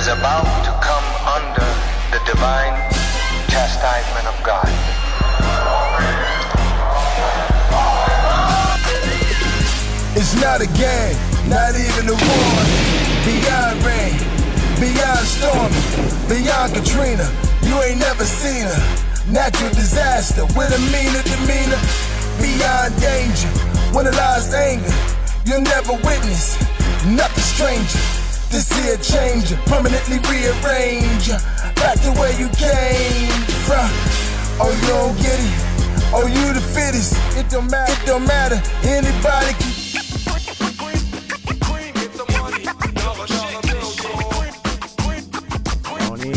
is about to come under the divine chastisement of God. It's not a game, not even a war. Beyond rain, beyond storm, beyond Katrina. You ain't never seen a natural disaster with a meaner demeanor. Beyond danger, when it lies anger, you'll never witness nothing stranger. To see a change, permanently rearrange back to where you came from. Oh, you don't get it? Oh, you the fittest? It don't matter. Anybody can. Come on in.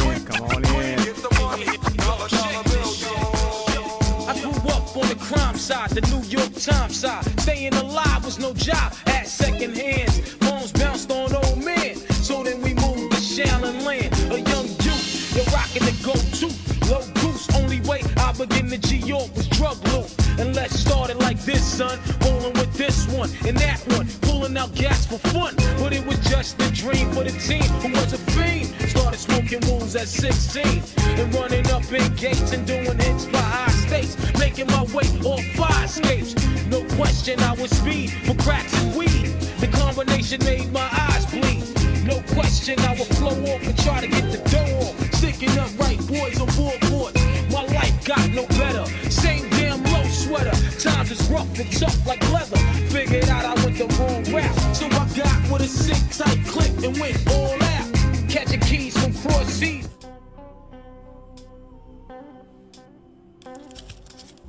I grew up on the crime side, the New York Times side. Staying alive was no job at second hands. Moms bounced on old men, so then we moved to Shallon Land. A young youth, you're rocking the go-to. Low goose, only way I begin to G-York was drug loot. And let's start it like this, son. Rolling with this one and that one, pulling out gas for fun. But it was just a dream for the team who was a fiend. Started smoking wounds at 16 and running up in gates and doing hits by high stakes, making my way off fire escapes. No question I was speed for cracks and weed. The combination made my eyes bleed. No question I would flow off and try to get the dough off. Sticking up right boys on boards. My life got no better. Same damn low sweater. Times is rough and tough like leather. Figured out I went the wrong route, so I got with a sick tight click and went all out. Catching keys from cross seas.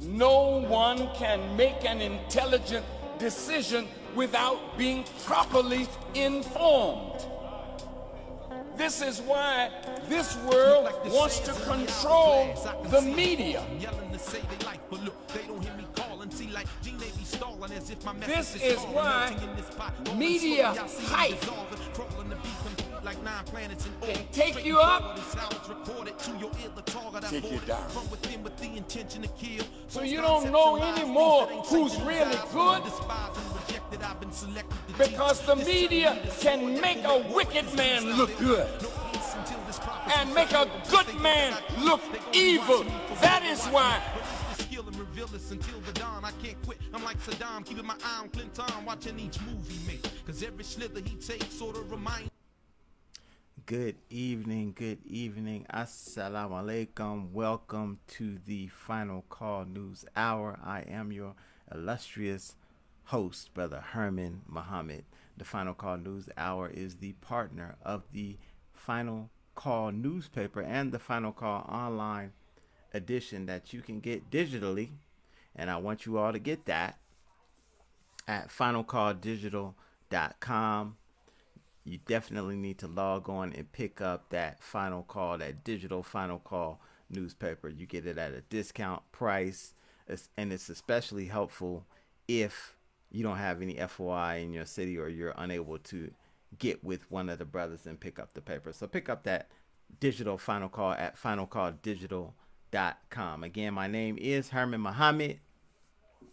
No one can make an intelligent decision without being properly informed. This is why this world wants to control the media. This is why media hype can take you up, take you down. So you don't know anymore who's really good, because the media can make a wicked man look good and make a good man look evil. That is why. Until the dawn, I can't quit. I'm like Saddam, keeping my eye on Clinton, watching each movie make. Cause every slither he takes sort of reminds. Good evening. Assalamu alaikum. Welcome to the Final Call News Hour. I am your illustrious host, Brother Herman Muhammad. The Final Call News Hour is the partner of the Final Call newspaper and the Final Call online edition that you can get digitally. And I want you all to get that at finalcalldigital.com. You definitely need to log on and pick up that Final Call, that digital Final Call newspaper. You get it at a discount price, and it's especially helpful if you don't have any FOI in your city or you're unable to get with one of the brothers and pick up the paper. So pick up that digital Final Call at finalcalldigital.com. Again, my name is Herman Muhammad.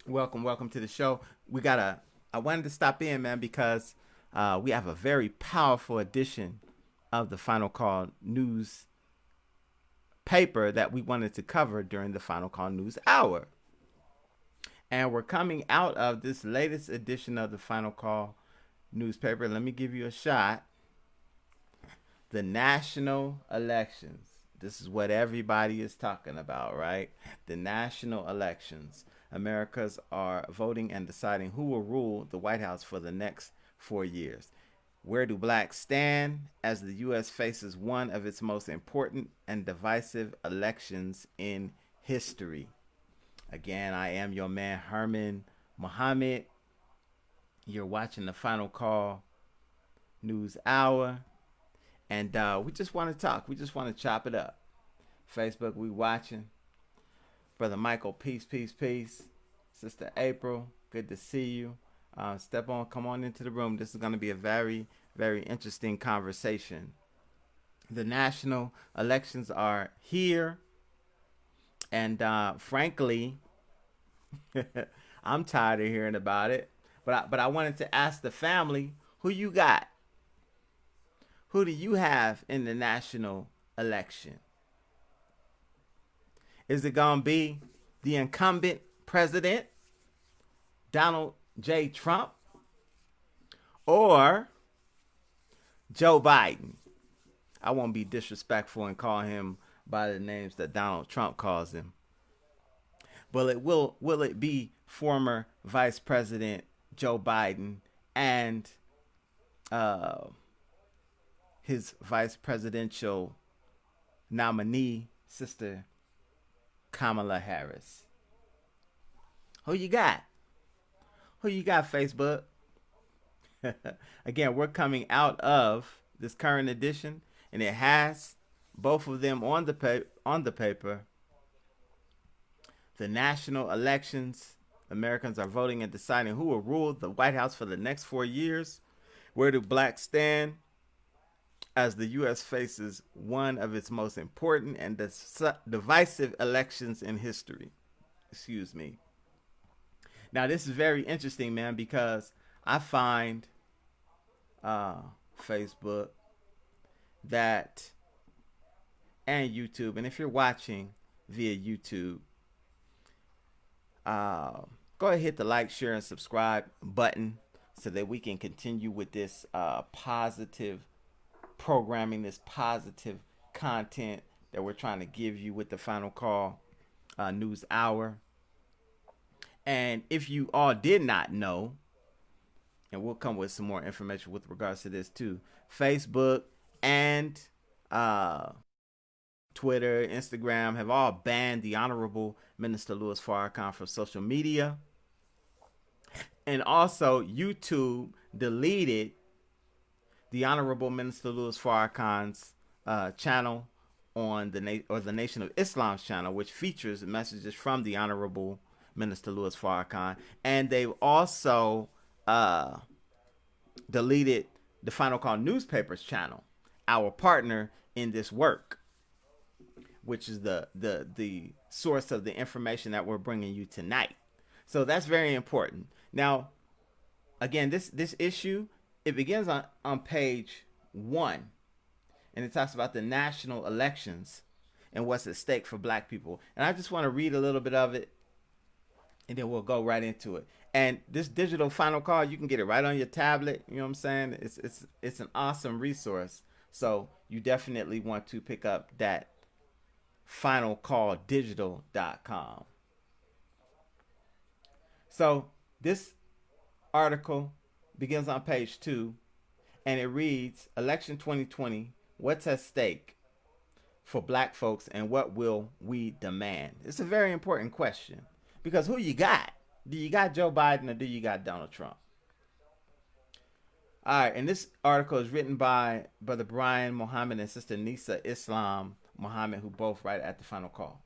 Welcome to the show. I wanted to stop in, man, because we have a very powerful edition of the Final Call News paper that we wanted to cover during the Final Call News Hour. And we're coming out of this latest edition of the Final Call newspaper. Let me give you a shot. The national elections. This is what everybody is talking about, right? The national elections. Americans are voting and deciding who will rule the White House for the next 4 years. Where do blacks stand as the U.S. faces one of its most important and divisive elections in history? Again, I am your man, Herman Muhammad. You're watching the Final Call News Hour. And we just want to talk. We just want to chop it up. Facebook, we watching. Brother Michael, peace. Sister April, good to see you. Come on into the room. This is going to be a very, very interesting conversation. The national elections are here. And frankly, I'm tired of hearing about it. But I wanted to ask the family, who you got? who do you have in the national election? Is it going to be the incumbent president, Donald J. Trump, or Joe Biden? I won't be disrespectful and call him by the names that Donald Trump calls him. But will it be former Vice President Joe Biden and his vice presidential nominee, Sister Kamala Harris? Who you got? Who you got, Facebook? Again, we're coming out of this current edition, and it has both of them on the paper. The national elections. Americans are voting and deciding who will rule the White House for the next 4 years. Where do blacks stand as the U.S. faces one of its most important and divisive elections in history? Excuse me. Now, this is very interesting, man, because I find Facebook that and YouTube, and if you're watching via YouTube, go ahead, hit the like, share, and subscribe button so that we can continue with this positive programming, this positive content that we're trying to give you with the Final Call News Hour. And if you all did not know, and we'll come with some more information with regards to this too, Facebook and Twitter, Instagram have all banned the Honorable Minister Louis Farrakhan from social media. And also YouTube deleted the Honorable Minister Louis Farrakhan's channel on the Nation of Islam's channel, which features messages from the Honorable Minister Louis Farrakhan. And they've also deleted the Final Call Newspapers channel, our partner in this work, which is the source of the information that we're bringing you tonight. So that's very important. Now, again, this issue, it begins on page 1, and it talks about the national elections and what's at stake for black people. And I just want to read a little bit of it, and then we'll go right into it. And this digital Final Call, you can get it right on your tablet. You know what I'm saying? It's an awesome resource. So you definitely want to pick up that finalcalldigital.com. So this article begins on page 2, and it reads, Election 2020, what's at stake for black folks and what will we demand? It's a very important question, because who you got? Do you got Joe Biden or do you got Donald Trump? All right, and this article is written by Brother Brian Muhammad and Sister Nisa Islam Muhammad, who both write at the Final Call.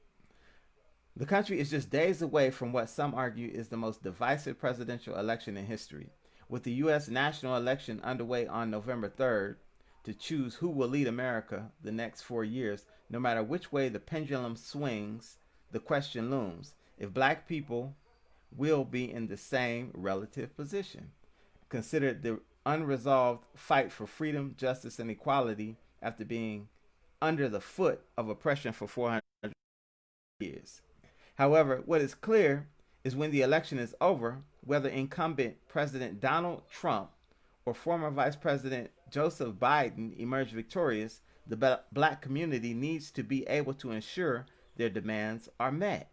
The country is just days away from what some argue is the most divisive presidential election in history. With the U.S. national election underway on November 3rd to choose who will lead America the next 4 years, no matter which way the pendulum swings, the question looms: if black people will be in the same relative position. Consider the unresolved fight for freedom, justice, and equality after being under the foot of oppression for 400 years. However, what is clear is when the election is over, whether incumbent President Donald Trump or former Vice President Joseph Biden emerge victorious, the black community needs to be able to ensure their demands are met.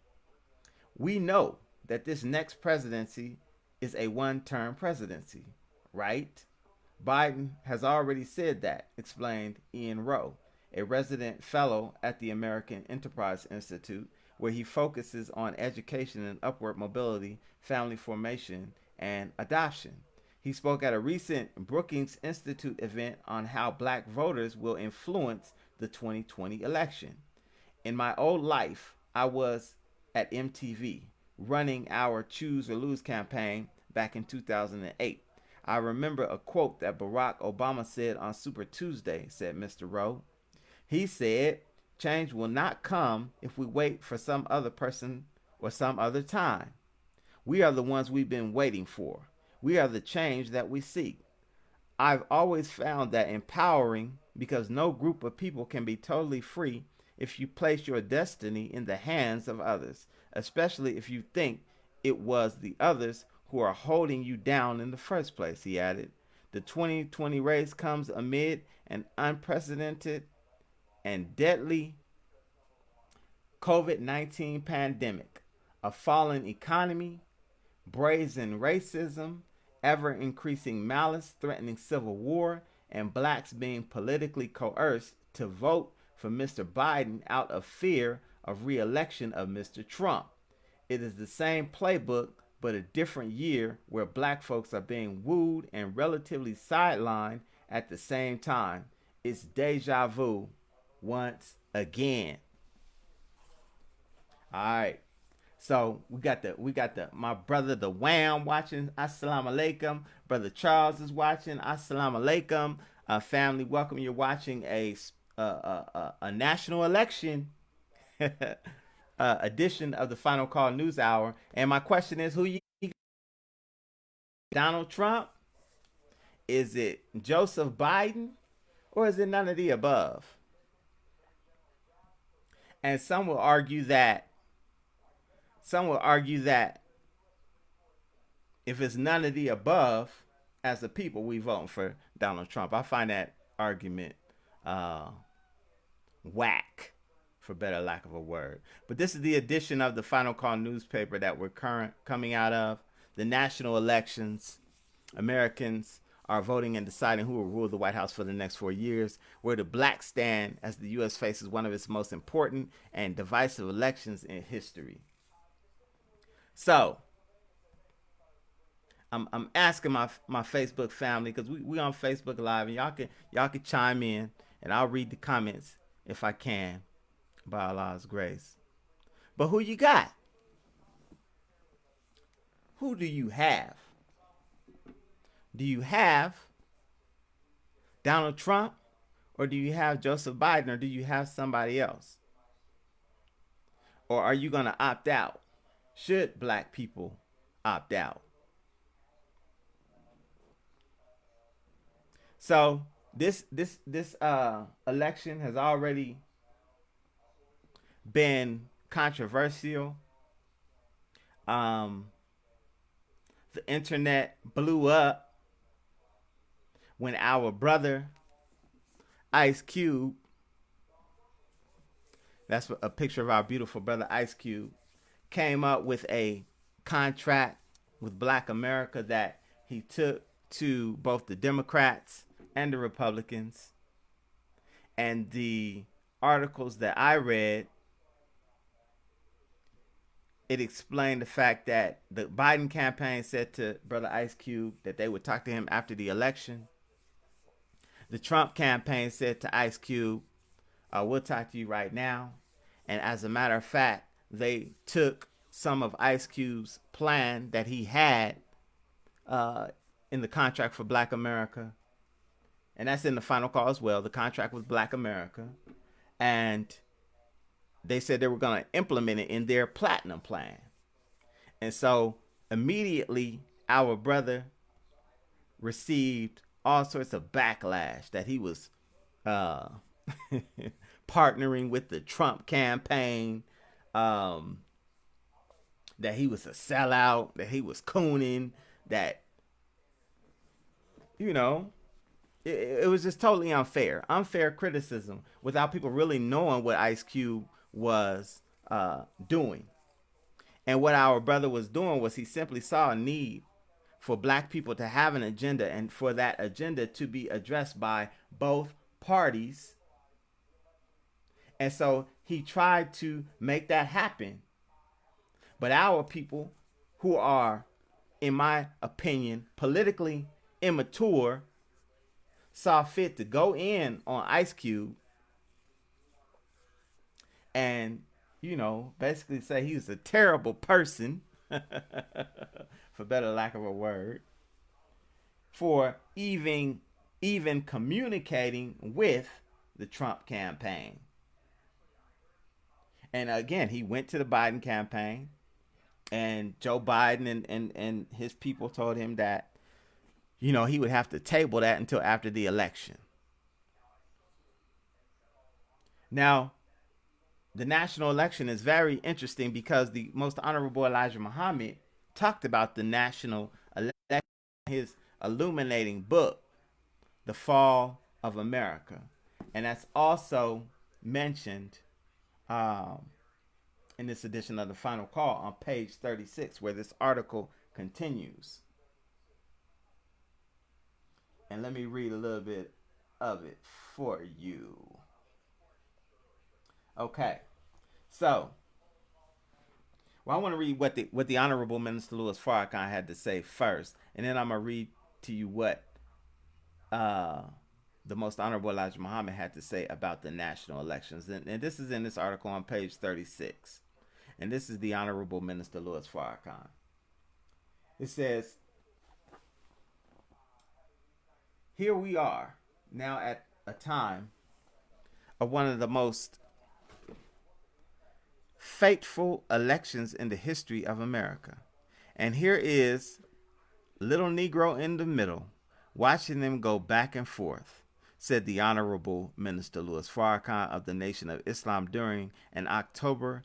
We know that this next presidency is a one-term presidency, right? Biden has already said that, explained Ian Rowe, a resident fellow at the American Enterprise Institute, where he focuses on education and upward mobility, family formation, and adoption. He spoke at a recent Brookings Institute event on how black voters will influence the 2020 election. In my old life, I was at MTV running our Choose or Lose campaign back in 2008. I remember a quote that Barack Obama said on Super Tuesday, said Mr. Rowe. He said, change will not come if we wait for some other person or some other time. We are the ones we've been waiting for. We are the change that we seek. I've always found that empowering because no group of people can be totally free if you place your destiny in the hands of others, especially if you think it was the others who are holding you down in the first place, he added. The 2020 race comes amid an unprecedented and deadly COVID-19 pandemic, a fallen economy, brazen racism, ever increasing malice threatening civil war, and blacks being politically coerced to vote for Mr. Biden out of fear of re-election of Mr. Trump. It is the same playbook, but a different year where black folks are being wooed and relatively sidelined at the same time. It's deja vu once again. All right. So we got the my brother the Wham watching. Assalamu alaikum. Brother Charles is watching. Assalamu alaikum. Family, welcome. You're watching a national election edition of the Final Call News Hour. And my question is, who you Donald Trump? Is it Joseph Biden? Or is it none of the above? And some will argue that if it's none of the above, as a people, we voting for Donald Trump. I find that argument whack, for better lack of a word. But this is the edition of the Final Call newspaper that we're coming out of. The national elections. Americans are voting and deciding who will rule the White House for the next 4 years, where the blacks stand as the U.S. faces one of its most important and divisive elections in history. So, I'm asking my Facebook family, because we on Facebook Live, and y'all can chime in, and I'll read the comments if I can, by Allah's grace. But who you got? Who do you have? Do you have Donald Trump, or do you have Joseph Biden, or do you have somebody else? Or are you going to opt out? Should black people opt out? So this election has already been controversial. The internet blew up when our brother Ice Cube, that's a picture of our beautiful brother Ice Cube, came up with a contract with Black America that he took to both the Democrats and the Republicans. And the articles that I read, it explained the fact that the Biden campaign said to brother Ice Cube that they would talk to him after the election. The Trump campaign said to Ice Cube, we'll talk to you right now. And as a matter of fact, they took some of Ice Cube's plan that he had in the contract for Black America. And that's in the Final Call as well, the contract with Black America. And they said they were going to implement it in their platinum plan. And so immediately our brother received all sorts of backlash that he was partnering with the Trump campaign, that he was a sellout, that he was cooning, that, you know, it was just totally unfair criticism without people really knowing what Ice Cube was doing. And what our brother was doing was he simply saw a need for black people to have an agenda, and for that agenda to be addressed by both parties. And so he tried to make that happen. But our people, who are, in my opinion, politically immature, saw fit to go in on Ice Cube and, you know, basically say he was a terrible person, for better lack of a word, for even communicating with the Trump campaign. And again, he went to the Biden campaign, and Joe Biden and his people told him that, he would have to table that until after the election. Now, the national election is very interesting because the Most Honorable Elijah Muhammad talked about the national election in his illuminating book, The Fall of America. And that's also mentioned in this edition of the Final Call on page 36, where this article continues. And let me read a little bit of it for you. Okay, so, I want to read what the Honorable Minister Louis Farrakhan had to say first, and then I'm gonna read to you what the Most Honorable Elijah Muhammad had to say about the national elections, and this is in this article on page 36, and this is the Honorable Minister Louis Farrakhan. It says, "Here we are now at a time of one of the most fateful elections in the history of America. And here is little Negro in the middle, watching them go back and forth," said the Honorable Minister Louis Farrakhan of the Nation of Islam during an October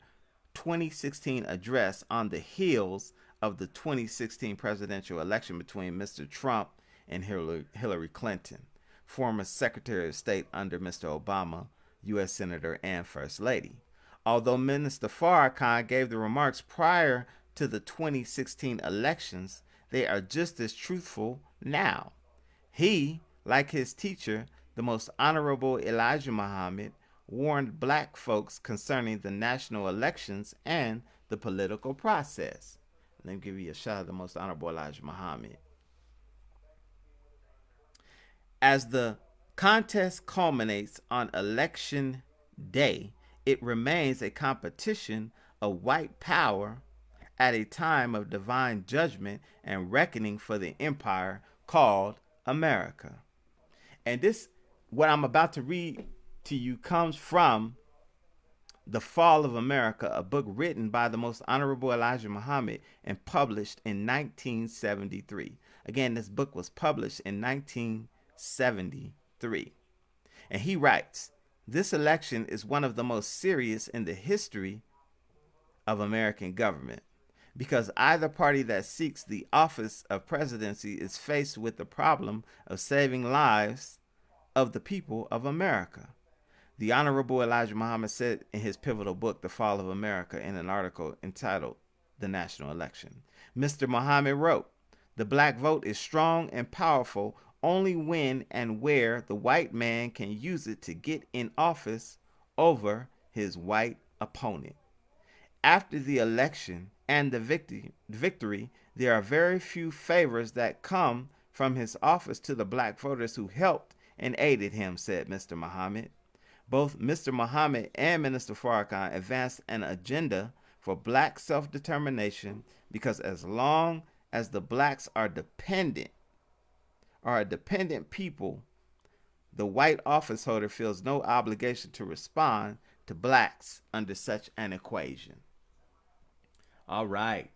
2016 address on the heels of the 2016 presidential election between Mr. Trump and Hillary Clinton, former Secretary of State under Mr. Obama, U.S. Senator and First Lady. Although Minister Farrakhan gave the remarks prior to the 2016 elections, they are just as truthful now. He, like his teacher, the Most Honorable Elijah Muhammad, warned black folks concerning the national elections and the political process. Let me give you a shout out to the Most Honorable Elijah Muhammad. As the contest culminates on Election Day, it remains a competition of white power at a time of divine judgment and reckoning for the empire called America. And this, what I'm about to read to you, comes from The Fall of America, a book written by the Most Honorable Elijah Muhammad and published in 1973. Again, this book was published in 1973. And he writes, "This election is one of the most serious in the history of American government, because either party that seeks the office of presidency is faced with the problem of saving lives of the people of America." The Honorable Elijah Muhammad said in his pivotal book, The Fall of America, in an article entitled The National Election. Mr. Muhammad wrote, "The black vote is strong and powerful only when and where the white man can use it to get in office over his white opponent. After the election and the victory, there are very few favors that come from his office to the black voters who helped and aided him," said Mr. Muhammad. Both Mr. Muhammad and Minister Farrakhan advanced an agenda for black self-determination, because as long as the blacks are a dependent people, the white office holder feels no obligation to respond to blacks under such an equation. All right,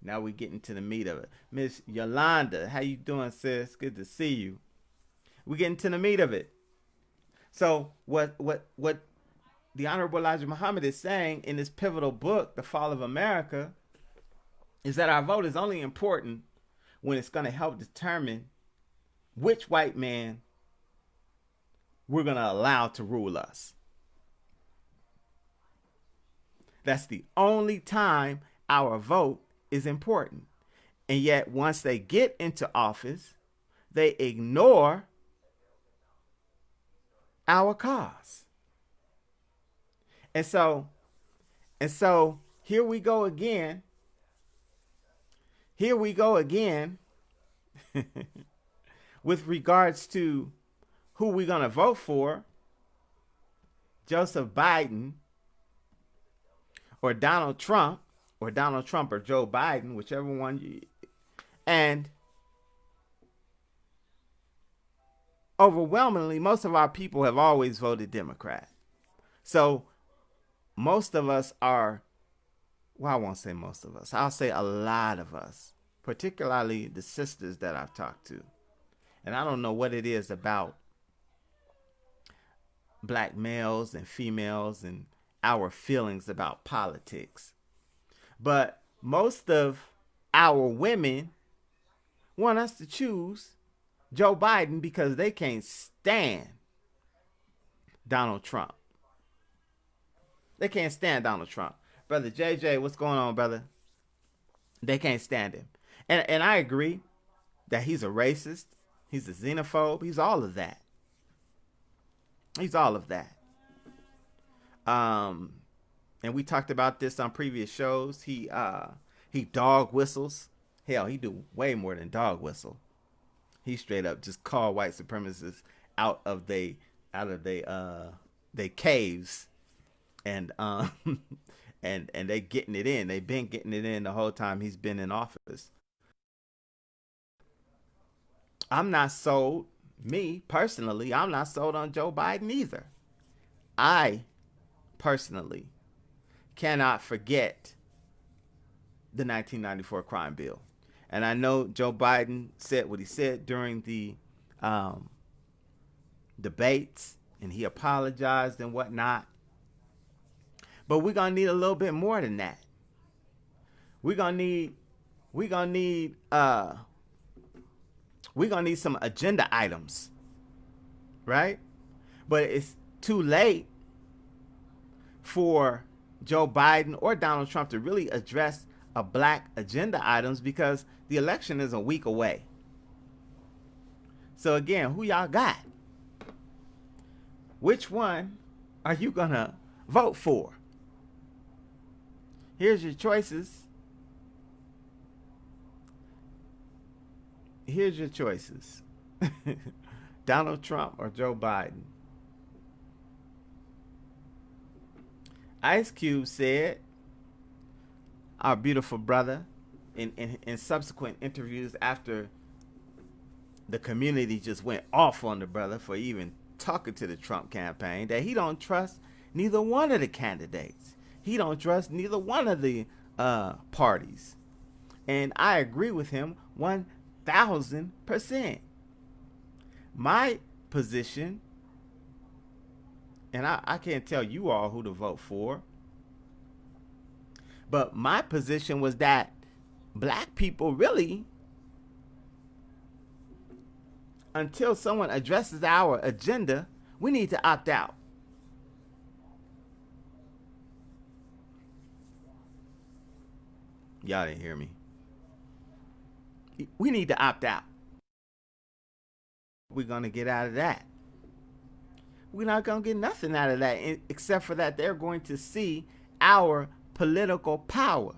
now we get into the meat of it. Miss Yolanda, how you doing, sis? Good to see you. We get into the meat of it. So what the Honorable Elijah Muhammad is saying in this pivotal book, The Fall of America, is that our vote is only important when it's going to help determine which white man we're going to allow to rule us. That's the only time our vote is important. And yet, once they get into office, they ignore our cause. And so here we go again. Here we go again with regards to who we're going to vote for, Joseph Biden or Donald Trump or Joe Biden, whichever one. And overwhelmingly, most of our people have always voted Democrat. So most of us are, well, I won't say most of us, I'll say a lot of us, particularly the sisters that I've talked to, And I don't know what it is about black males and females and our feelings about politics. But most of our women want us to choose Joe Biden because they can't stand Donald Trump. They can't stand Donald Trump. Brother JJ, what's going on, brother? They can't stand him. And I agree that he's a racist. He's a xenophobe. He's all of that. He's all of that. And we talked about this on previous shows. He dog whistles. Hell, he do way more than dog whistle. He straight up just call white supremacists out of they caves, and and they getting it in. They've been getting it in the whole time he's been in office. I'm not sold. Me personally, I'm not sold on Joe Biden either. I personally cannot forget the 1994 crime bill. And I know Joe Biden said what he said during the debates, and he apologized and whatnot. But we're gonna need a little bit more than that. We're gonna need some agenda items, right? But it's too late for Joe Biden or Donald Trump to really address a black agenda items because the election is a week away. So again, who y'all got? Which one are you gonna vote for? Here's your choices. Here's your choices. Donald Trump or Joe Biden. Ice Cube said, our beautiful brother, in subsequent interviews after the community just went off on the brother for even talking to the Trump campaign, that he don't trust neither one of the candidates. He don't trust neither one of the parties. And I agree with him 1,000%. My position, and I can't tell you all who to vote for, but my position was that black people really, until someone addresses our agenda, we need to opt out. Y'all didn't hear me. We need to opt out. We're going to get out of that. We're not going to get nothing out of that except for that they're going to see our political power.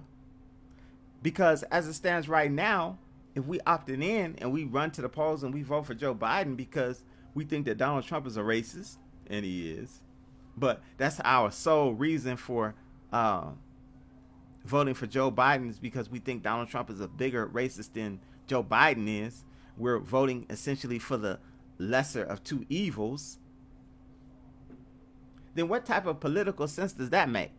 Because as it stands right now, if we opted in and we run to the polls and we vote for Joe Biden because we think that Donald Trump is a racist, and he is, but that's our sole reason for voting for Joe Biden, is because we think Donald Trump is a bigger racist than Joe Biden is. We're voting essentially for the lesser of two evils. Then what type of political sense does that make?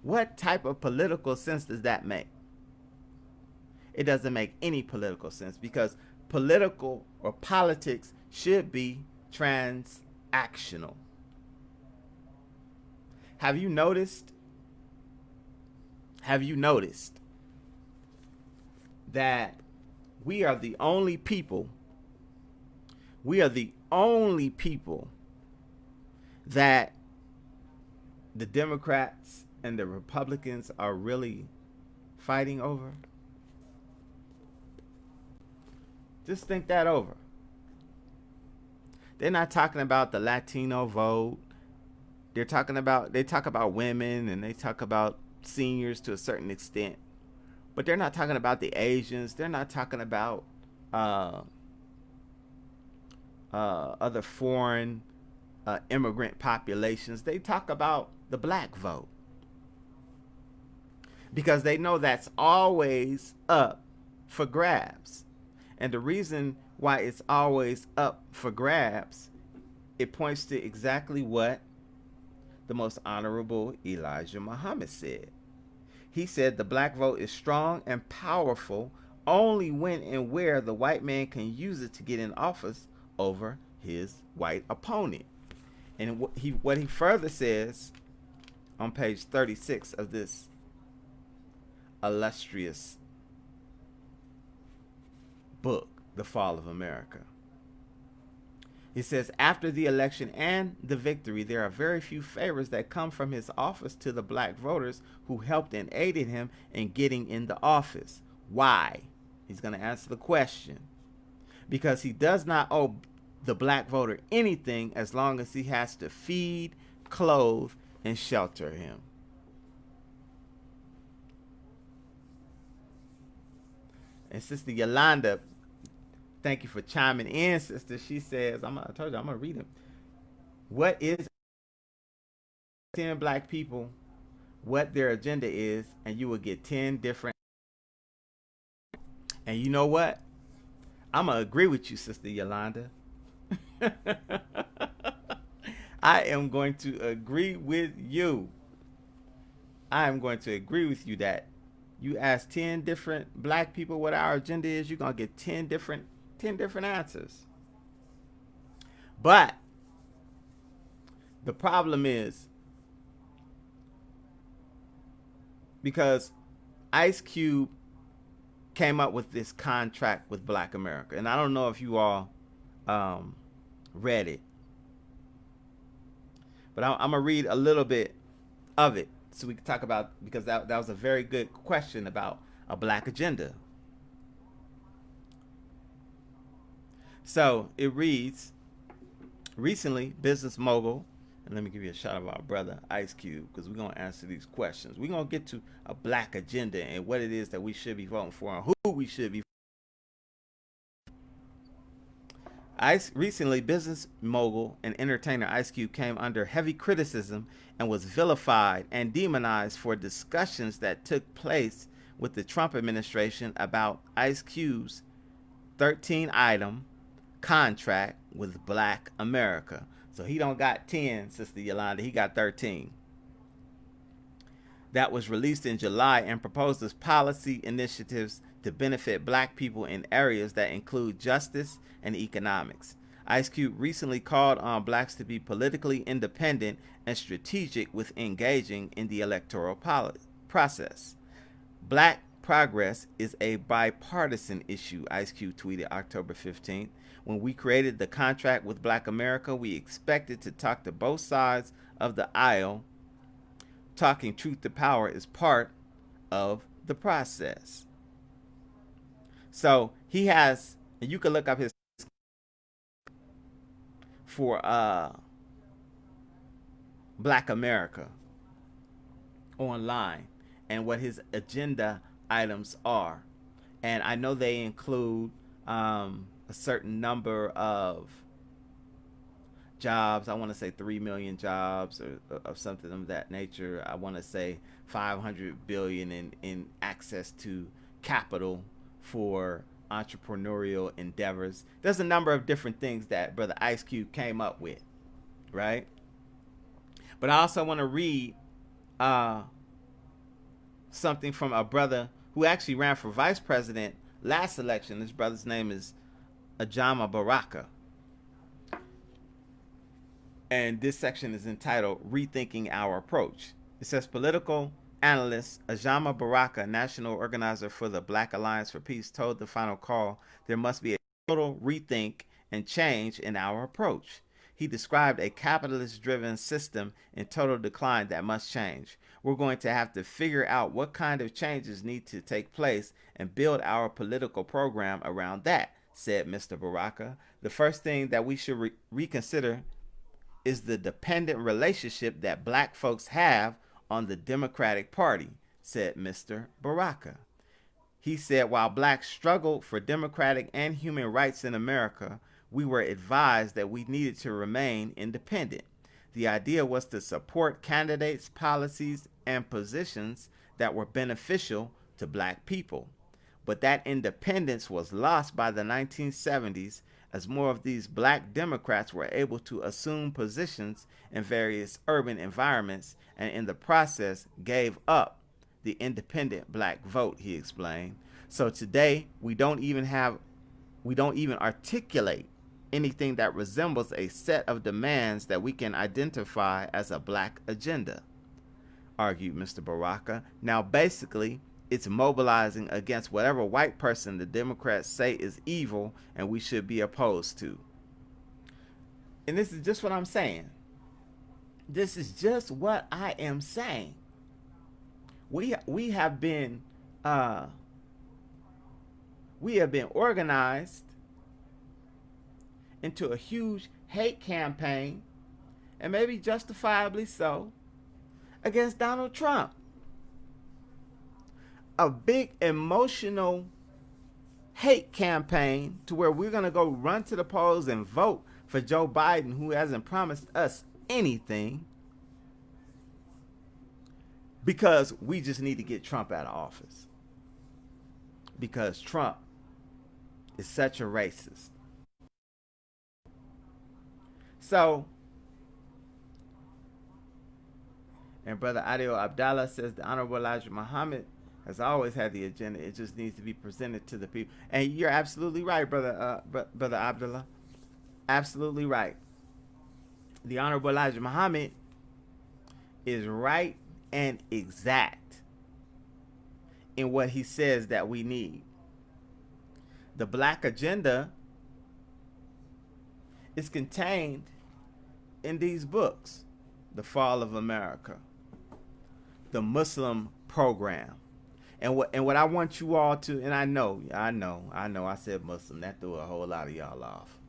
What type of political sense does that make? It doesn't make any political sense, because political or politics should be transactional. Have you noticed that we are the only people that the Democrats and the Republicans are really fighting over? Just think that over. They're not talking about the Latino vote. They talk about women, and they talk about seniors to a certain extent, but they're not talking about the Asians. They're not talking about other foreign immigrant populations. They talk about the black vote, because they know that's always up for grabs. And the reason why it's always up for grabs, it points to exactly what the most honorable Elijah Muhammad said. He said the black vote is strong and powerful only when and where the white man can use it to get in office over his white opponent. And what he further says on page 36 of this illustrious book, The Fall of America. He says, after the election and the victory, there are very few favors that come from his office to the black voters who helped and aided him in getting in the office. Why? He's going to answer the question. Because he does not owe the black voter anything as long as he has to feed, clothe, and shelter him. And Sister Yolanda, thank you for chiming in, sister. She says, I told you, I'm going to read them. What is 10 black people, what their agenda is, and you will get 10 different. And you know what? I'm going to agree with you, Sister Yolanda. I am going to agree with you. I am going to agree with you that you ask 10 different black people what our agenda is, you're going to get 10 different answers. But the problem is, because Ice Cube came up with this contract with Black America, and I don't know if you all read it, but I'm gonna read a little bit of it so we can talk about, because that was a very good question about a black agenda. So it reads, recently business mogul, and let me give you a shout out of our brother Ice Cube, because we're going to answer these questions. We're going to get to a black agenda and what it is that we should be voting for and who we should be. Recently, business mogul and entertainer Ice Cube came under heavy criticism and was vilified and demonized for discussions that took place with the Trump administration about Ice Cube's 13-item contract with Black America. So he don't got 10, Sister Yolanda, he got 13. That was released in July and proposes policy initiatives to benefit black people in areas that include justice and economics. Ice Cube recently called on blacks to be politically independent and strategic with engaging in the electoral process. Black progress is a bipartisan issue, Ice Cube tweeted October 15th. When we created the contract with Black America, we expected to talk to both sides of the aisle. Talking truth to power is part of the process. So he has, and you can look up his for Black America online and what his agenda items are. And I know they include a certain number of jobs. I want to say 3 million jobs or something of that nature. I want to say 500 billion in access to capital for entrepreneurial endeavors. There's a number of different things that Brother Ice Cube came up with, right? But I also want to read something from a brother who actually ran for vice president last election. This brother's name is Ajama Baraka. And this section is entitled Rethinking Our Approach. It says, political analyst Ajama Baraka, national organizer for the Black Alliance for Peace, told the Final Call there must be a total rethink and change in our approach. He described a capitalist-driven system in total decline that must change. We're going to have to figure out what kind of changes need to take place and build our political program around that, said Mr. Baraka. The first thing that we should reconsider is the dependent relationship that black folks have on the Democratic Party, said Mr. Baraka. He said, while blacks struggled for democratic and human rights in America, we were advised that we needed to remain independent. The idea was to support candidates, policies, and positions that were beneficial to black people. But that independence was lost by the 1970s as more of these black Democrats were able to assume positions in various urban environments and in the process gave up the independent black vote, he explained. So today we don't even articulate anything that resembles a set of demands that we can identify as a black agenda, argued Mr. Baraka. Now basically it's mobilizing against whatever white person the Democrats say is evil and we should be opposed to. And this is just what I'm saying. This is just what I am saying. We have been organized into a huge hate campaign, and maybe justifiably so, against Donald Trump. A big emotional hate campaign to where we're going to go run to the polls and vote for Joe Biden, who hasn't promised us anything, because we just need to get Trump out of office. Because Trump is such a racist. So, and Brother Adil Abdallah says the Honorable Elijah Muhammad has always had the agenda. It just needs to be presented to the people. And you're absolutely right, Brother Abdullah. Absolutely right. The Honorable Elijah Muhammad is right and exact in what he says that we need. The black agenda is contained in these books: The Fall of America, The Muslim Program. And what I want you all to, and I know I said Muslim, that threw a whole lot of y'all off.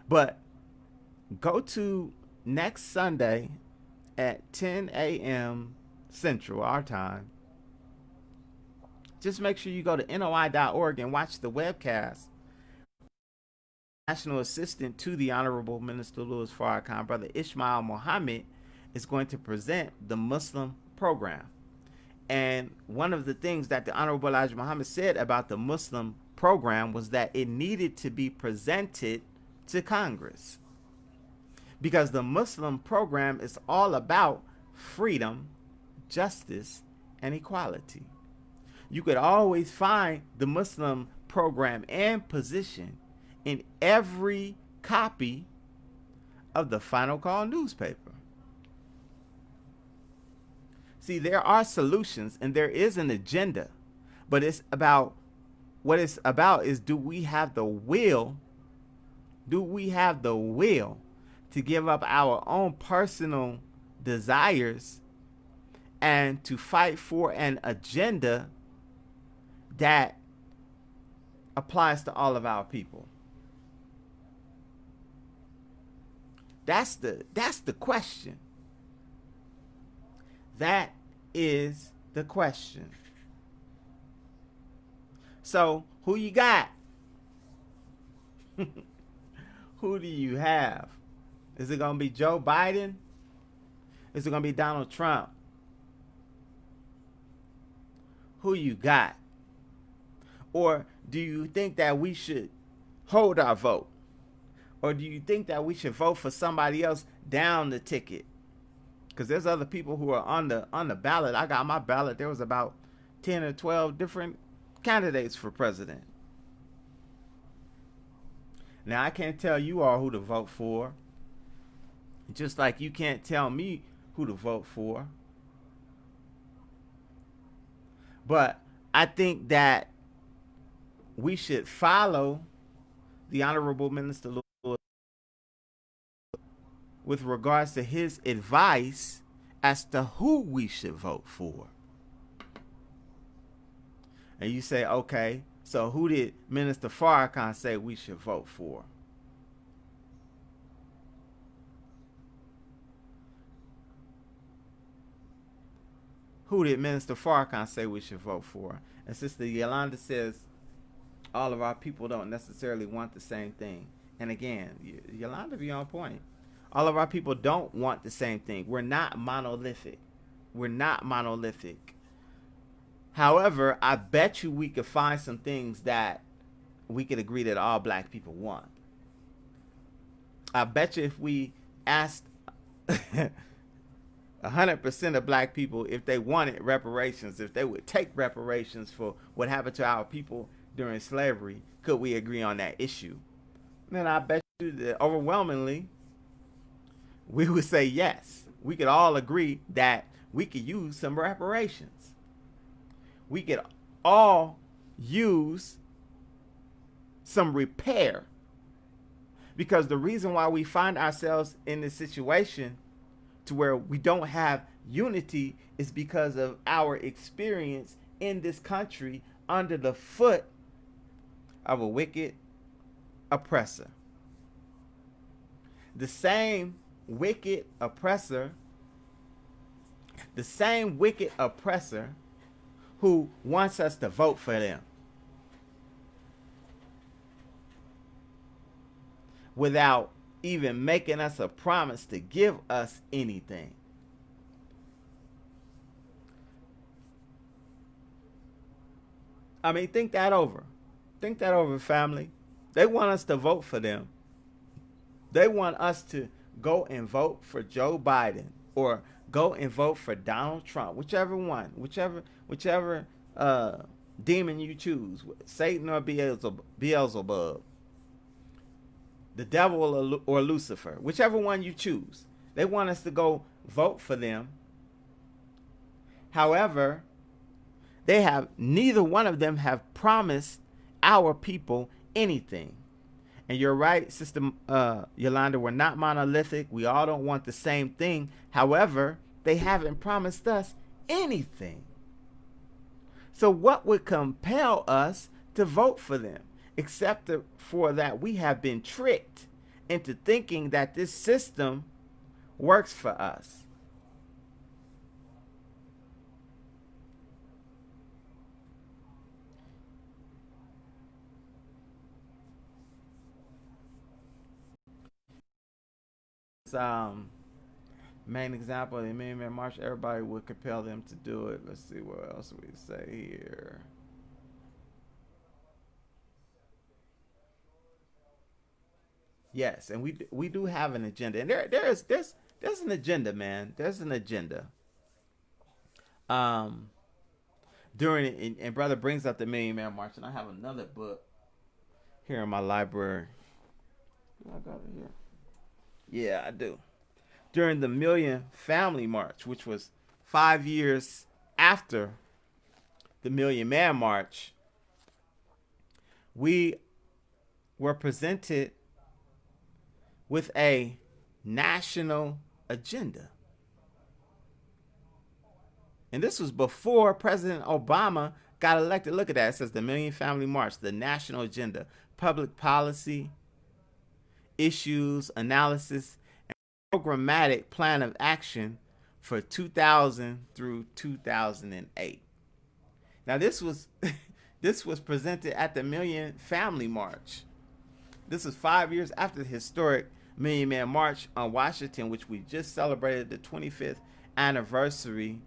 But go to next Sunday at 10 a.m. Central, our time. Just make sure you go to NOI.org and watch the webcast. National Assistant to the Honorable Minister Louis Farrakhan, Brother Ishmael Muhammad, is going to present the Muslim Program. And one of the things that the Honorable Elijah Muhammad said about the Muslim Program was that it needed to be presented to Congress, because the Muslim Program is all about freedom, justice, and equality. You could always find the Muslim Program and position in every copy of the Final Call newspaper. See, there are solutions and there is an agenda, but it's about, what it's about is, do we have the will? Do we have the will to give up our own personal desires and to fight for an agenda that applies to all of our people? That's the question. That is the question. So, who you got? Who do you have? Is it going to be Joe Biden? Is it going to be Donald Trump? Who you got? Or do you think that we should hold our vote? Or do you think that we should vote for somebody else down the ticket? Because there's other people who are on the ballot. I got my ballot. There was about 10 or 12 different candidates for president. Now, I can't tell you all who to vote for, just like you can't tell me who to vote for. But I think that we should follow the Honorable Minister Lewis with regards to his advice as to who we should vote for. And you say, okay, so who did Minister Farrakhan say we should vote for? Who did Minister Farrakhan say we should vote for? And Sister Yolanda says all of our people don't necessarily want the same thing. And again, Yolanda be on point. All of our people don't want the same thing. We're not monolithic. We're not monolithic. However, I bet you we could find some things that we could agree that all black people want. I bet you if we asked 100% of black people, if they wanted reparations, if they would take reparations for what happened to our people during slavery, could we agree on that issue? Then I bet you that overwhelmingly, we would say yes. We could all agree that we could use some reparations. We could all use some repair. Because the reason why we find ourselves in this situation to where we don't have unity is because of our experience in this country under the foot of a wicked oppressor. The same wicked oppressor who wants us to vote for them without even making us a promise to give us anything. I mean, think that over. Think that over, family. They want us to vote for them. They want us to go and vote for Joe Biden or go and vote for Donald Trump, whichever one, whichever demon you choose, Satan or Beelzebub, the devil or Lucifer, whichever one you choose. They want us to go vote for them. However, neither one of them have promised our people anything. And you're right, Sister Yolanda, we're not monolithic. We all don't want the same thing. However, they haven't promised us anything. So what would compel us to vote for them? Except for that we have been tricked into thinking that this system works for us. Main example of the Amendment March, everybody would compel them to do it. Let's see what else we say here. Yes, and we do have an agenda, and there's an agenda, man. There's an agenda. During and brother brings up the Million Man March, and I have another book here in my library. I got it here. Yeah, I do. During the Million Family March, which was 5 years after the Million Man March, we were presented with a national agenda. And this was before President Obama got elected. Look at that. It says the Million Family March, the national agenda, public policy, issues, analysis, and programmatic plan of action for 2000 through 2008. Now this was presented at the Million Family March. This was 5 years after the historic Million Man March on Washington, which we just celebrated the 25th anniversary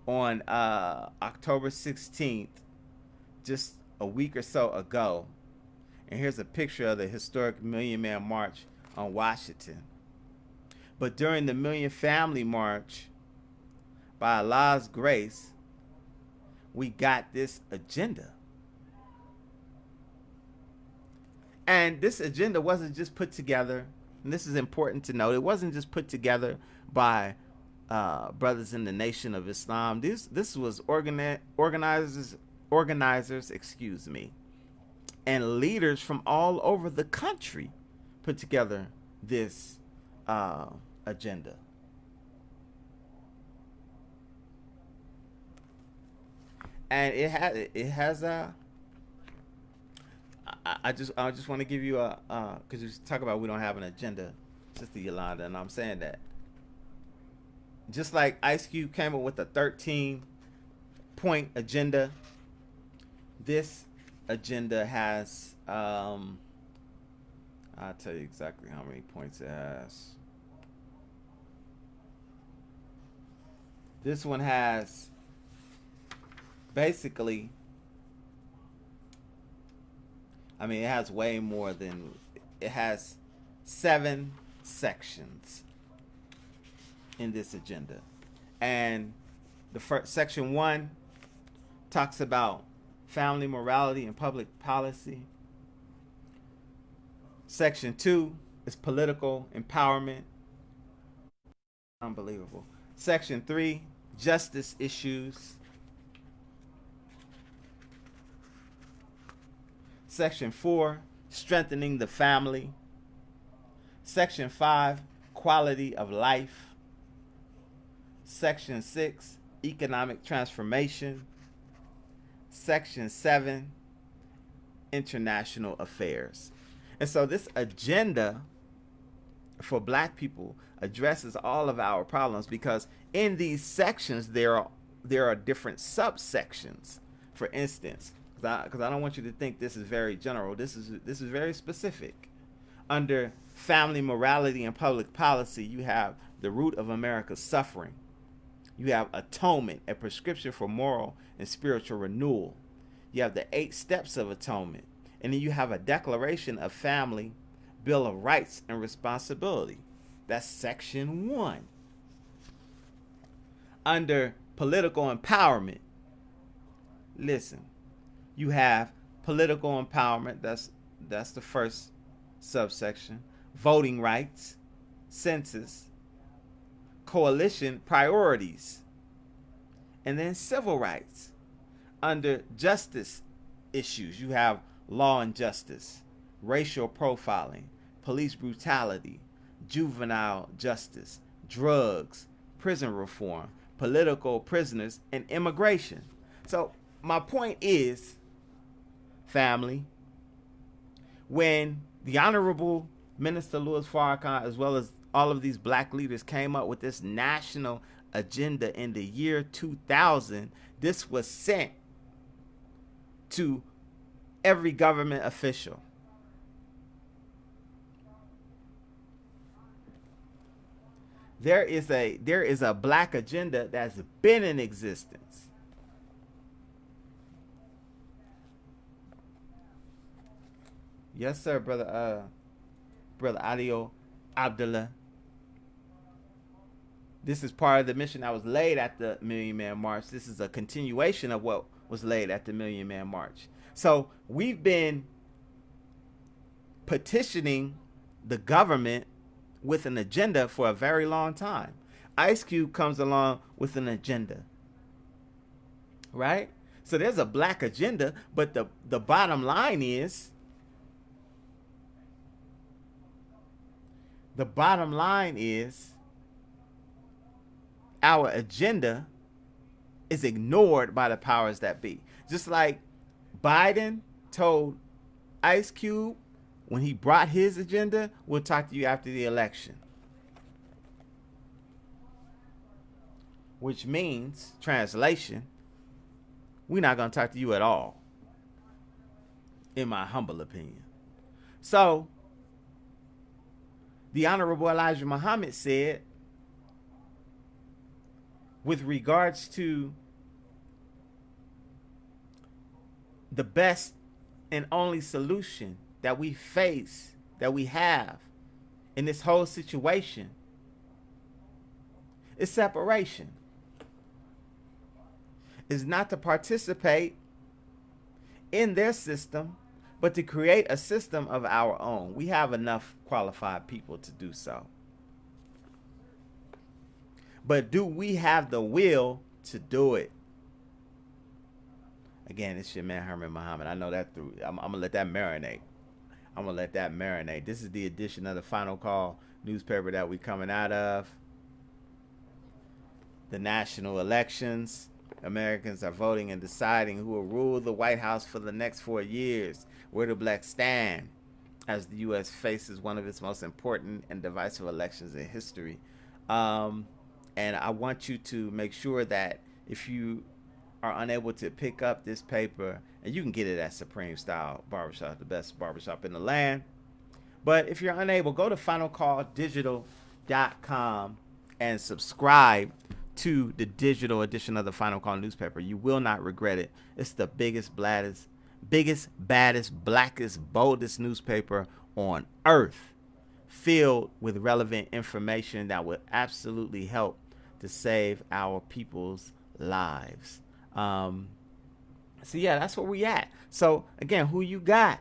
on October 16th, just a week or so ago. And here's a picture of the historic Million Man March on Washington. But during the Million Family March, by Allah's grace, we got this agenda. And this agenda wasn't just put together, and this is important to note, it wasn't just put together by brothers in the Nation of Islam. This was organizers, and leaders from all over the country put together this agenda. And it has a. I just want to give you a because you talk about we don't have an agenda, Sister Yolanda, and I'm saying that just like Ice Cube came up with a 13-point agenda, this agenda has I'll tell you exactly how many points it has. This one has basically, I mean, it has way more than, it has 7 sections in this agenda. And the first, section 1 talks about family morality and public policy. Section 2 is political empowerment. Unbelievable. Section 3, justice issues. Section 4, strengthening the family. Section 5, quality of life. Section 6, economic transformation. Section 7, international affairs. And so this agenda for black people addresses all of our problems, because in these sections there are different subsections. For instance, because I don't want you to think this is very general. This is very specific. Under family morality and public policy, you have the root of America's suffering. You have atonement, a prescription for moral and spiritual renewal. You have the 8 steps of atonement. And then you have a declaration of family, Bill of Rights and Responsibility. That's section 1. Under political empowerment, listen, you have political empowerment. That's the first subsection. Voting rights, census, coalition priorities, and then civil rights. Under justice issues, you have law and justice, racial profiling, police brutality, juvenile justice, drugs, prison reform, political prisoners, and immigration. So my point is, family, when the Honorable Minister Louis Farrakhan, as well as all of these black leaders, came up with this national agenda in the year 2000, this was sent to every government official. There is a black agenda that's been in existence. Yes, sir, brother Adio Abdullah. This is part of the mission that was laid at the Million Man March. This is a continuation of what was laid at the Million Man March. So we've been petitioning the government with an agenda for a very long time. Ice Cube comes along with an agenda, right? So there's a black agenda, but the bottom line is, our agenda is ignored by the powers that be. Just like Biden told Ice Cube when he brought his agenda, we'll talk to you after the election. Which means, translation, we're not going to talk to you at all, in my humble opinion. So, the Honorable Elijah Muhammad said, with regards to the best and only solution that we face, that we have in this whole situation, is separation. Is not to participate in their system, but to create a system of our own. We have enough qualified people to do so. But do we have the will to do it? Again, it's your man Herman Muhammad. I know that through. I'm gonna let that marinate. This is the edition of the Final Call newspaper that we're coming out of. The national elections. Americans are voting and deciding who will rule the White House for the next 4 years. Where do blacks stand as the U.S. faces one of its most important and divisive elections in history? And I want you to make sure that if you are unable to pick up this paper, and you can get it at Supreme Style Barbershop, the best barbershop in the land. But if you're unable, go to finalcalldigital.com and subscribe to the digital edition of the Final Call newspaper. You will not regret it. It's the biggest, baddest, blackest, boldest newspaper on earth. filled with relevant information that would absolutely help to save our people's lives. So yeah, that's where we at. So again, who you got?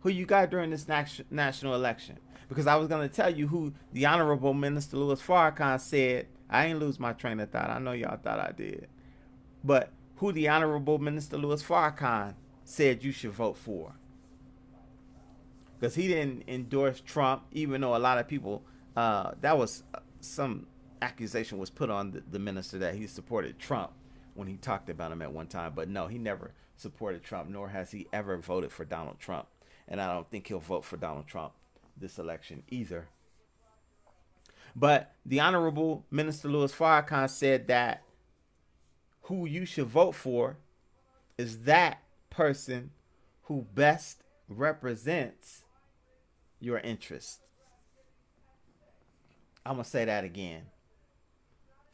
Who you got during this national election? Because I was going to tell you who the Honorable Minister Louis Farrakhan said. I ain't lose my train of thought. I know y'all thought I did. But who the Honorable Minister Louis Farrakhan said you should vote for. Because he didn't endorse Trump, even though a lot of people, that was some accusation was put on the minister that he supported Trump when he talked about him at one time. But no, he never supported Trump, nor has he ever voted for Donald Trump. And I don't think he'll vote for Donald Trump this election either. But the Honorable Minister Louis Farrakhan said that who you should vote for is that person who best represents your interest. I'm going to say that again.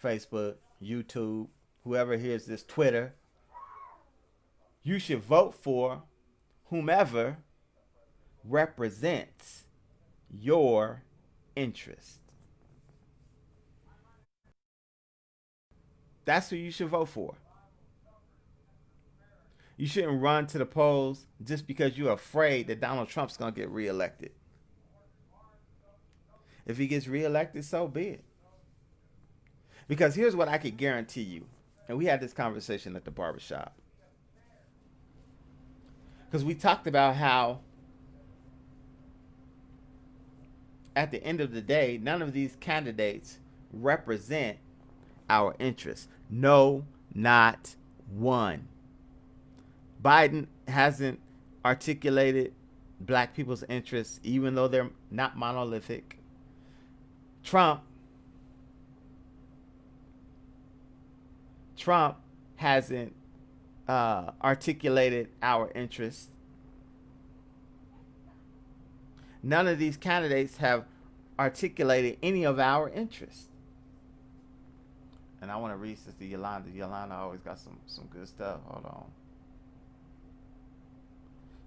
Facebook, YouTube, whoever hears this, Twitter. You should vote for whomever represents your interest. That's who you should vote for. You shouldn't run to the polls just because you're afraid that Donald Trump's going to get reelected. If he gets reelected, so be it. Because here's what I could guarantee you. And we had this conversation at the barbershop. Because we talked about how at the end of the day, none of these candidates represent our interests. No, not one. Biden hasn't articulated black people's interests, even though they're not monolithic. Trump hasn't articulated our interests. None of these candidates have articulated any of our interests. And I want to read Sister Yolanda. Yolanda always got some good stuff. Hold on.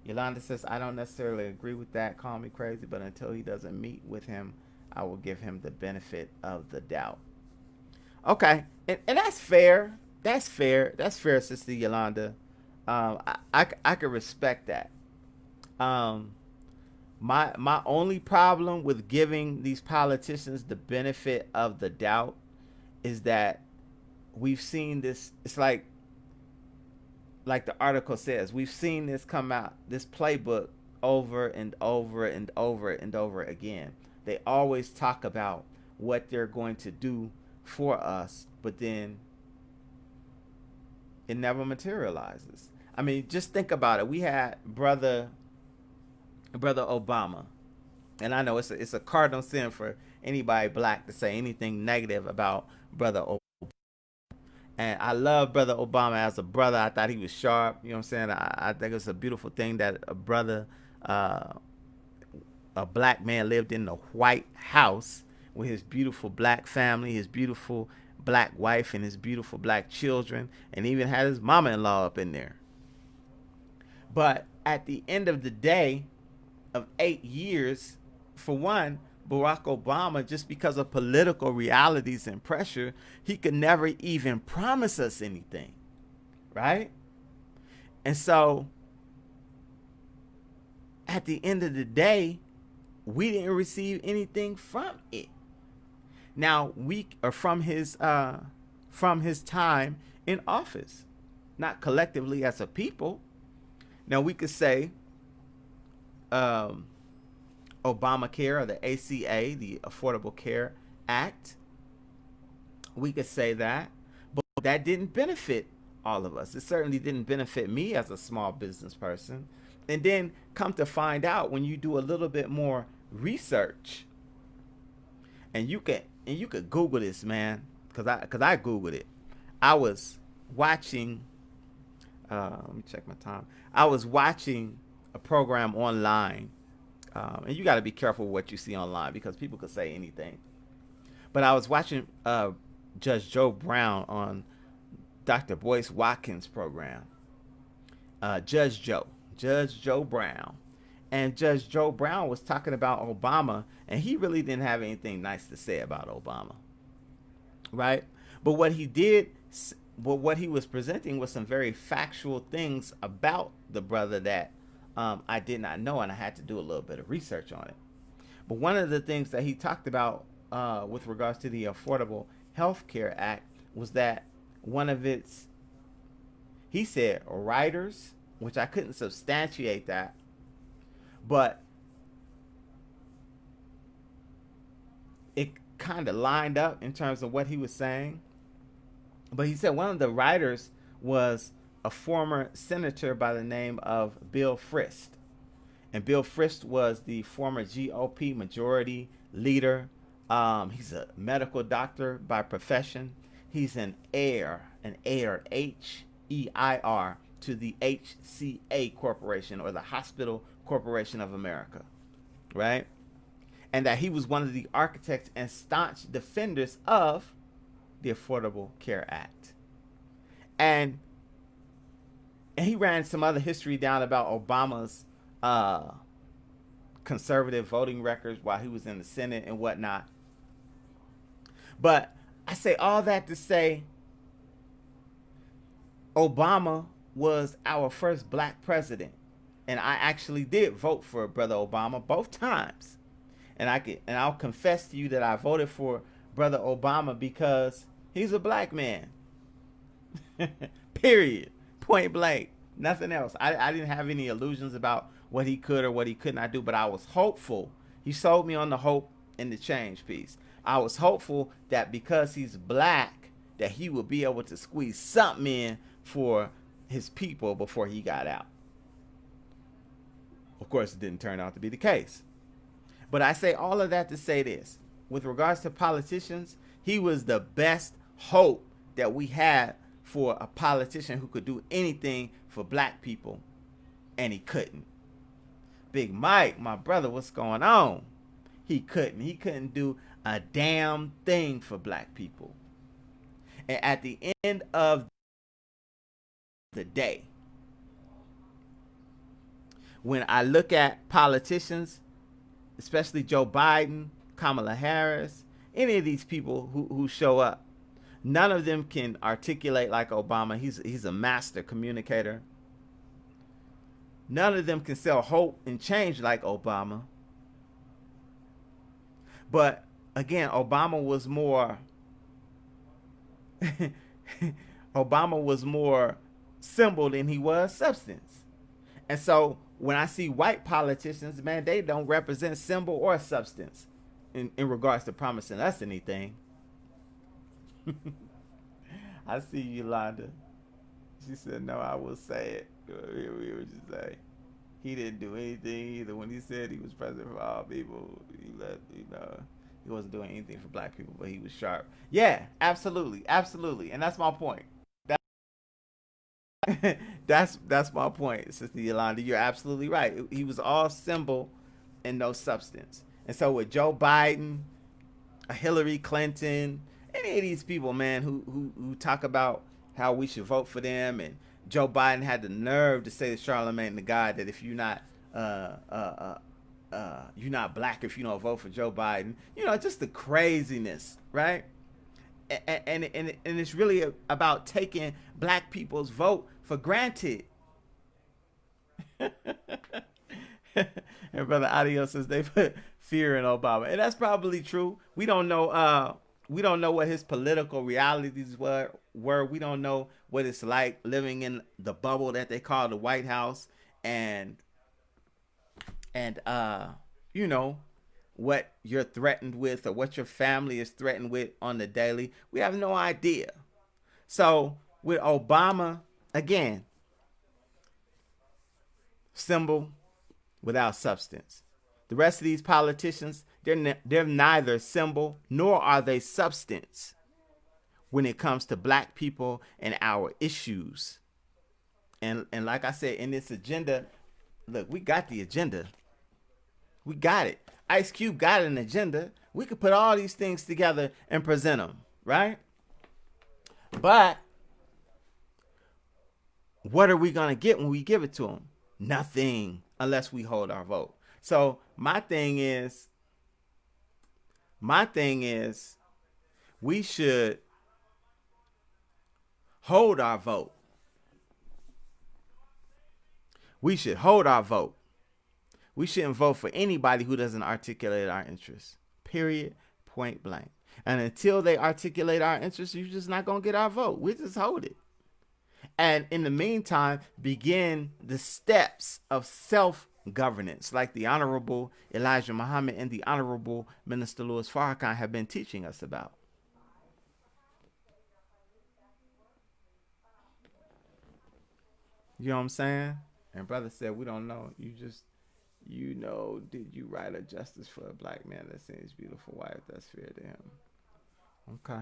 Yolanda says, I don't necessarily agree with that. Call me crazy, but until he doesn't meet with him, I will give him the benefit of the doubt. Okay. And that's fair. That's fair. That's fair, Sister Yolanda. I could respect that. My only problem with giving these politicians the benefit of the doubt is that we've seen this. It's like the article says, we've seen this come out, this playbook over and over and over and over again. They always talk about what they're going to do for us, but then it never materializes. I mean, just think about it. We had brother Obama, and I know it's a cardinal sin for anybody black to say anything negative about brother Obama. And I love Brother Obama as a brother. I thought he was sharp. You know what I'm saying? I think it's a beautiful thing that a brother, a black man, lived in a White House with his beautiful black family, his beautiful black wife, and his beautiful black children, and even had his mama-in-law up in there. But at the end of the day, of 8 years, for one, Barack Obama, just because of political realities and pressure, he could never even promise us anything, right? And so at the end of the day, we didn't receive anything from it. Now, we are from his time in office, not collectively as a people. Now, we could say Obamacare, or the ACA, the Affordable Care Act. We could say that, but that didn't benefit all of us. It certainly didn't benefit me as a small business person. And then come to find out, when you do a little bit more research, and you could Google this, man, because I Googled it. I was watching. Let me check my time. I was watching a program online. And you got to be careful what you see online, because people could say anything. But I was watching Judge Joe Brown on Dr. Boyce Watkins' program. Judge Joe Brown. and Judge Joe Brown was talking about Obama, and he really didn't have anything nice to say about Obama, right? But what he did, but what he was presenting was some very factual things about the brother that I did not know, and I had to do a little bit of research on it. But one of the things that he talked about with regards to the Affordable Health Care Act was that one of its, he said, writers, which I couldn't substantiate that, but it kind of lined up in terms of what he was saying. But he said one of the writers was a former senator by the name of Bill Frist. And Bill Frist was the former GOP majority leader. He's a medical doctor by profession. He's an heir, H-E-I-R, to the HCA Corporation, or the Hospital Corporation of America, right? And that he was one of the architects and staunch defenders of the Affordable Care Act. And he ran some other history down about Obama's conservative voting records while he was in the Senate and whatnot. But I say all that to say Obama was our first black president. And I actually did vote for Brother Obama both times. And I'll confess to you that I voted for Brother Obama because he's a black man. Period. Point blank. Nothing else. I didn't have any illusions about what he could or what he could not do, but I was hopeful. He sold me on the hope and the change piece. I was hopeful that because he's black, that he would be able to squeeze something in for his people before he got out. Of course, it didn't turn out to be the case. But I say all of that to say this. With regards to politicians, he was the best hope that we had for a politician who could do anything for black people, and he couldn't. Big Mike, my brother, what's going on? He couldn't do a damn thing for black people. And at the end of the day, when I look at politicians, especially Joe Biden, Kamala Harris, any of these people who show up, none of them can articulate like Obama. He's a master communicator. None of them can sell hope and change like Obama. But again, Obama was more symbol than he was substance. And so when I see white politicians, man, they don't represent symbol or substance in regards to promising us anything. I see Yolanda. She said, no, I will say it. Here we would just say, he didn't do anything either. When he said he was president for all people, he wasn't doing anything for black people, but he was sharp. Yeah, absolutely. And that's my point. That's my point, Sister Yolanda. You're absolutely right. He was all symbol and no substance. And so with Joe Biden, Hillary Clinton, any of these people, man, who talk about how we should vote for them, and Joe Biden had the nerve to say to Charlemagne the God that if you're not black if you don't vote for Joe Biden, just the craziness, right? And it's really about taking black people's vote for granted. And Brother Adios says they put fear in Obama, and that's probably true. We don't know. We don't know what his political realities were. We don't know what it's like living in the bubble that they call the White House, and what you're threatened with or what your family is threatened with on the daily. We have no idea. So with Obama, again, symbol without substance. The rest of these politicians, they're neither symbol nor are they substance when it comes to black people and our issues. And like I said, in this agenda, look, we got the agenda. We got it. Ice Cube got an agenda. We could put all these things together and present them, right? But what are we going to get when we give it to them? Nothing. unless we hold our vote. So my thing is we should hold our vote. We should hold our vote. We shouldn't vote for anybody who doesn't articulate our interests. Period. Point blank. And until they articulate our interests, you're just not going to get our vote. We just hold it. And in the meantime, begin the steps of self-governance, like the Honorable Elijah Muhammad and the Honorable Minister Louis Farrakhan have been teaching us about. You know what I'm saying? And brother said, we don't know. Did you write a justice for a black man that seems beautiful wife that's fair to him? Okay.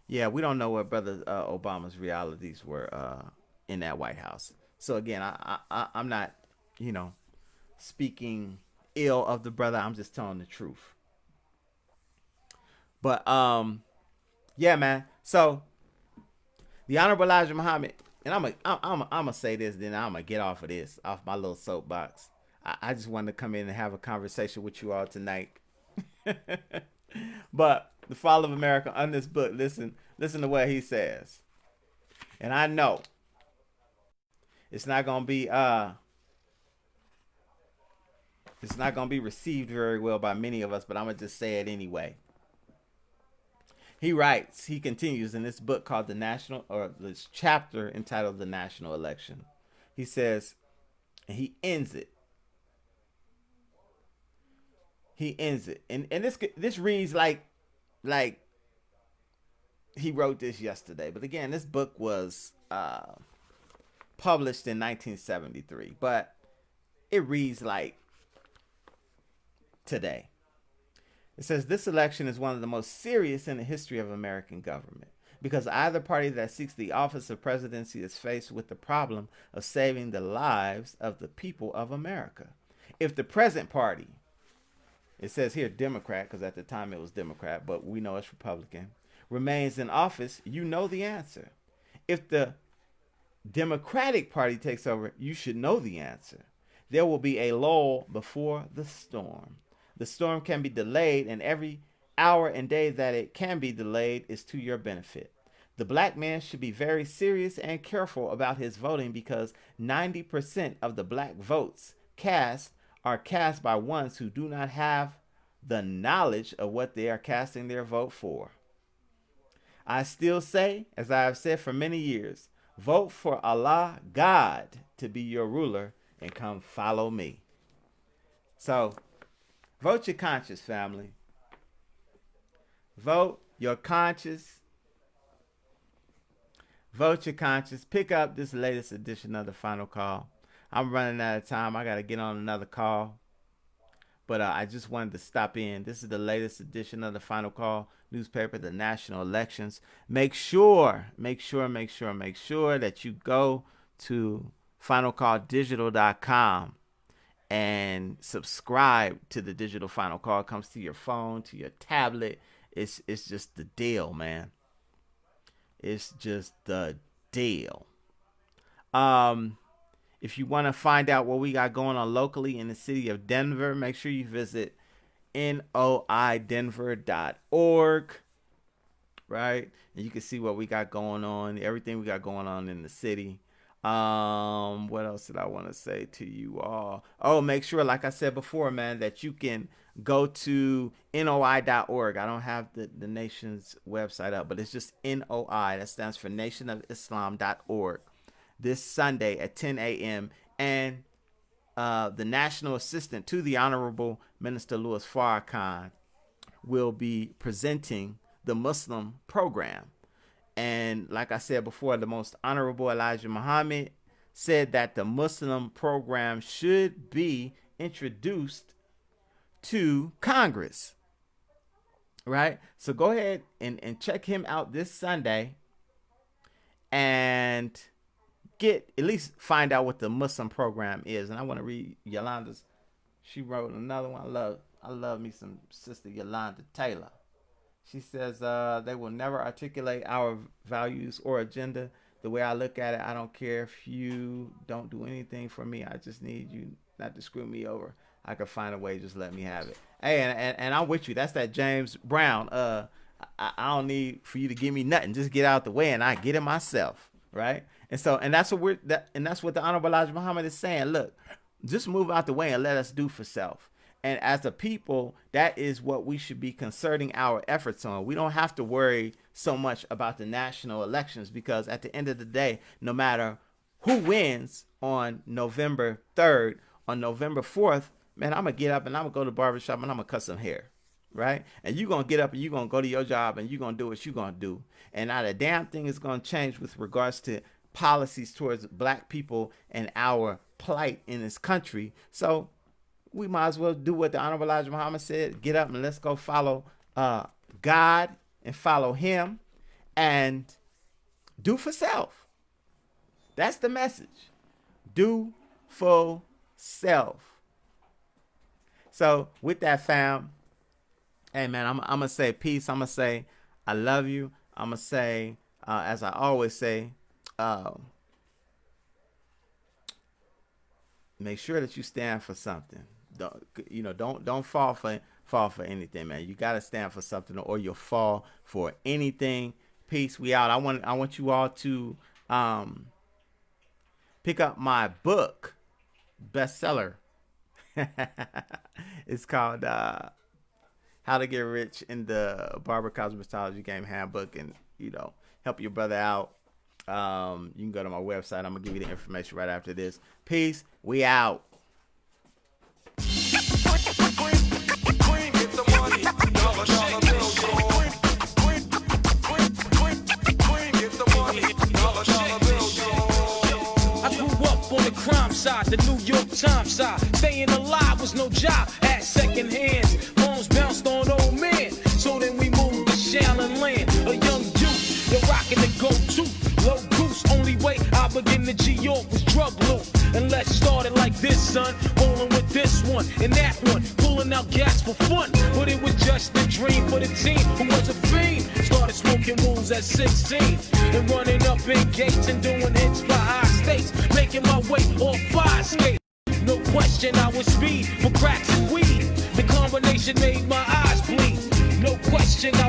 Yeah, we don't know what brother Obama's realities were in that White House. So again, I'm not, speaking ill of the brother. I'm just telling the truth. But yeah, man. So the Honorable Elijah Muhammad, and I'm gonna say this, then I'm gonna get off my little soapbox. I just wanted to come in and have a conversation with you all tonight. But the Fall of America on this book, listen to what he says. And I know it's not gonna be received very well by many of us, but I'm gonna just say it anyway. He continues in this book called this chapter entitled The National Election. He says, and he ends it. And this reads like he wrote this yesterday. But again, this book was published in 1973, but it reads like today. It says, this election is one of the most serious in the history of American government, because either party that seeks the office of presidency is faced with the problem of saving the lives of the people of America. If the present party, it says here Democrat, because at the time it was Democrat, but we know it's Republican, remains in office, you know the answer. If the Democratic Party takes over, you should know the answer. There will be a lull before the storm. The storm can be delayed, and every hour and day that it can be delayed is to your benefit. The black man should be very serious and careful about his voting, because 90% of the black votes cast are cast by ones who do not have the knowledge of what they are casting their vote for. I still say, as I have said for many years, vote for Allah, God, to be your ruler, and come follow me. So, vote your conscience, family. Vote your conscience. Vote your conscience. Pick up this latest edition of the Final Call. I'm running out of time. I got to get on another call. But I just wanted to stop in. This is the latest edition of the Final Call newspaper, the national elections. Make sure that you go to finalcalldigital.com and subscribe to the digital Final Call. It comes to your phone, to your tablet. It's just the deal, man. It's just the deal. If you want to find out what we got going on locally in the city of Denver, make sure you visit noidenver.org, right? And you can see what we got going on, everything we got going on in the city. What else did I want to say to you all? Oh, make sure, like I said before, man, that you can go to noi.org. I don't have the nation's website up, but it's just NOI. That stands for nationofislam.org. This Sunday at 10 a.m. And the national assistant to the Honorable Minister Louis Farrakhan will be presenting the Muslim program. And like I said before, the Most Honorable Elijah Muhammad said that the Muslim program should be introduced to Congress. Right? So go ahead and check him out this Sunday and at least find out what the Muslim program is. And I want to read Yolanda's. She wrote another one. I love me some Sister Yolanda Taylor. She says, they will never articulate our values or agenda. the way I look at it, I don't care if you don't do anything for me. I just need you not to screw me over. I could find a way, just let me have it. Hey, and I'm with you. That's that James Brown. I don't need for you to give me nothing. Just get out the way, and I get it myself, right? And that's what that's what the Honorable Elijah Muhammad is saying. Look, just move out the way and let us do for self. And as a people, that is what we should be concerting our efforts on. We don't have to worry so much about the national elections, because at the end of the day, no matter who wins on November 3rd, on November 4th, man, I'm going to get up and I'm going to go to the barbershop and I'm going to cut some hair, right? And you're going to get up and you're going to go to your job and you're going to do what you're going to do. And not a damn thing is going to change with regards to policies towards black people and our plight in this country. So we might as well do what the Honorable Elijah Muhammad said. Get up and let's go follow God and follow him and do for self. That's the message. Do for self. So with that, fam, hey, man, I'm going to say peace. I'm going to say I love you. I'm going to say, as I always say, make sure that you stand for something. Don't fall for anything, man. You gotta stand for something, or you'll fall for anything. Peace. We out. I want you all to pick up my book, bestseller. It's called How to Get Rich in the Barber Cosmetology Game Handbook, and help your brother out. You can go to my website. I'm gonna give you the information right after this. Peace. We out. Side, the New York Times side. Staying alive was no job at second hands. Moms bounced on old men. So then we moved to Shaolin land. A young youth, you're rocking the go-to. Low goose, only way I begin to G-York was drug loot. And let's start it like this, son. Rolling with this one and that one. Pulling out gas for fun. But it was just a dream for the team who was a fiend. Started smoking wools at 16. And running up in gates and doing hits by high states. Making my way off fire skate. No question I was speed for cracks and weed. The combination made my eyes bleed. No question I